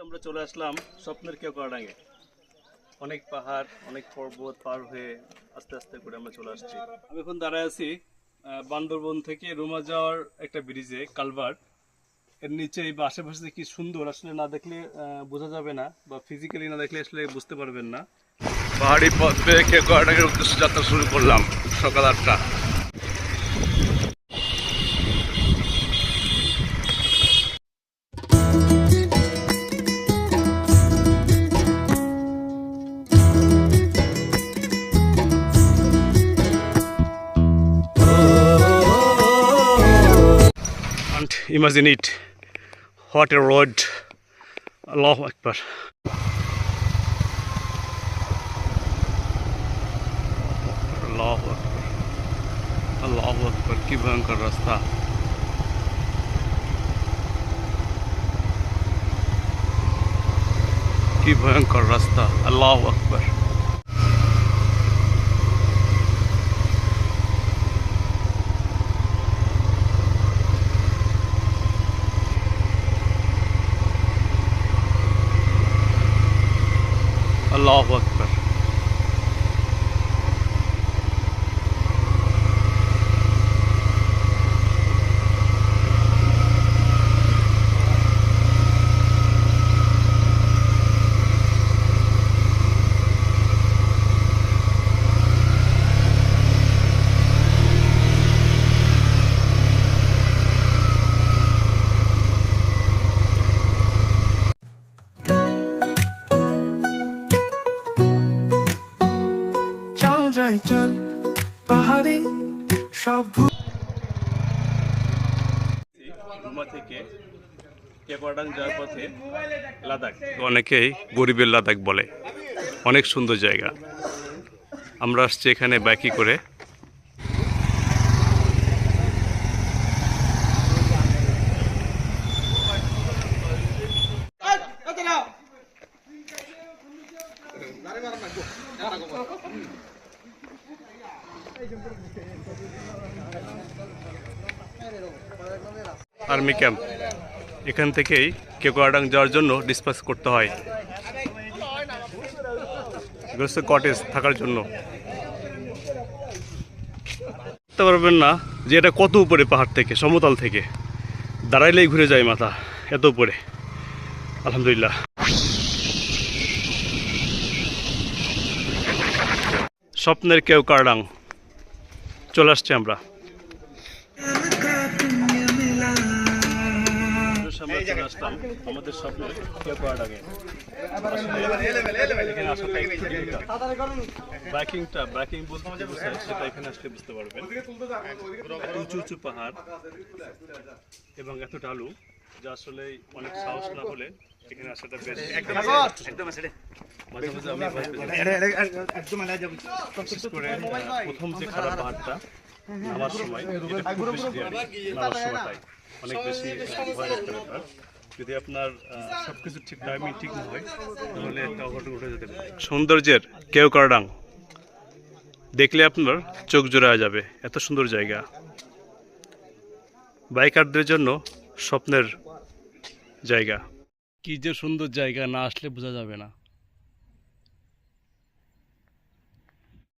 আমরা চলে আসলাম স্বপ্নের কেওক্রাডাঙে। অনেক পাহাড়, অনেক পর্বত পার হয়ে আস্তে আস্তে করে আমরা চলে আসছি। আমি এখন দাঁড়ায় আছি বান্দরবন থেকে রুমা যাওয়ার একটা ব্রিজে, কালভার্ট। এর নিচে বা আশেপাশে কি সুন্দর, আসলে না দেখলে বোঝা যাবে না, বা ফিজিক্যালি না দেখলে আসলে বুঝতে পারবেন না। পাহাড়ি পথ বেয়ে কেওক্রাডাঙের উদ্দেশ্যে যাত্রা শুরু করলাম সকাল 8টা। And imagine it, what a road! Allahu Akbar. Allahu Akbar. Allahu Akbar, কি ভয়ঙ্কর রাস্তা। কি ভয়ঙ্কর রাস্তা। আল্লাহু আকবার। আল্লাহু আকবার। চল পাহাড়ি সব রুমা থেকে কেওক্রাডাং যাওয়ার পথে লাদাখ, অনেকেই গরিবের লাদাখ বলে। অনেক সুন্দর জায়গা। আমরা আসছি এখানে বাইকে করে। আর্মি ক্যাম্প, এখান থেকেই কেওক্রাডাং যাওয়ার জন্য ডিসপাস করতে হয়। কটেজ থাকার জন্য বুঝতে পারবেন না যে এটা কত উপরে, পাহাড় থেকে, সমতল থেকে দাঁড়াইলেই ঘুরে যায় মাথা, এত উপরে। আলহামদুলিল্লাহ। স্বপ্নের কেওক্রাডাং চলে আসছি আমরা। চলে আসলাম আমাদের স্বপ্নের কেওক্রাডাঙে। বাইকিং বলতে যে বোঝায় সেটা এখানে আসলে বুঝতে পারবেন। উঁচু উঁচু পাহাড় এবং এত ঢালু, যা আসলে অনেক সাহস না হলে এখানে আসাটা বেশ। মাঝে মাঝে আমি বিশেষ করে প্রথম যে খারাপ পাহাড়টা নামার সময়, এটা খুব বেশি নামার সময়টাই অনেক বেশি ভয়ের একটা ব্যাপার। যদি আপনার সবকিছু ঠিক টাইমিং ঠিক না হয়, তাহলে একটা অঘটন ঘটে যেতে পারে। সৌন্দর্যের কেওক্রাডাং দেখলে আপনার চোখ জোড়া যাবে, এত সুন্দর জায়গা। বাইকারদের জন্য স্বপ্নের জায়গা। কি যে সুন্দর জায়গা, না আসলে বোঝা যাবে না।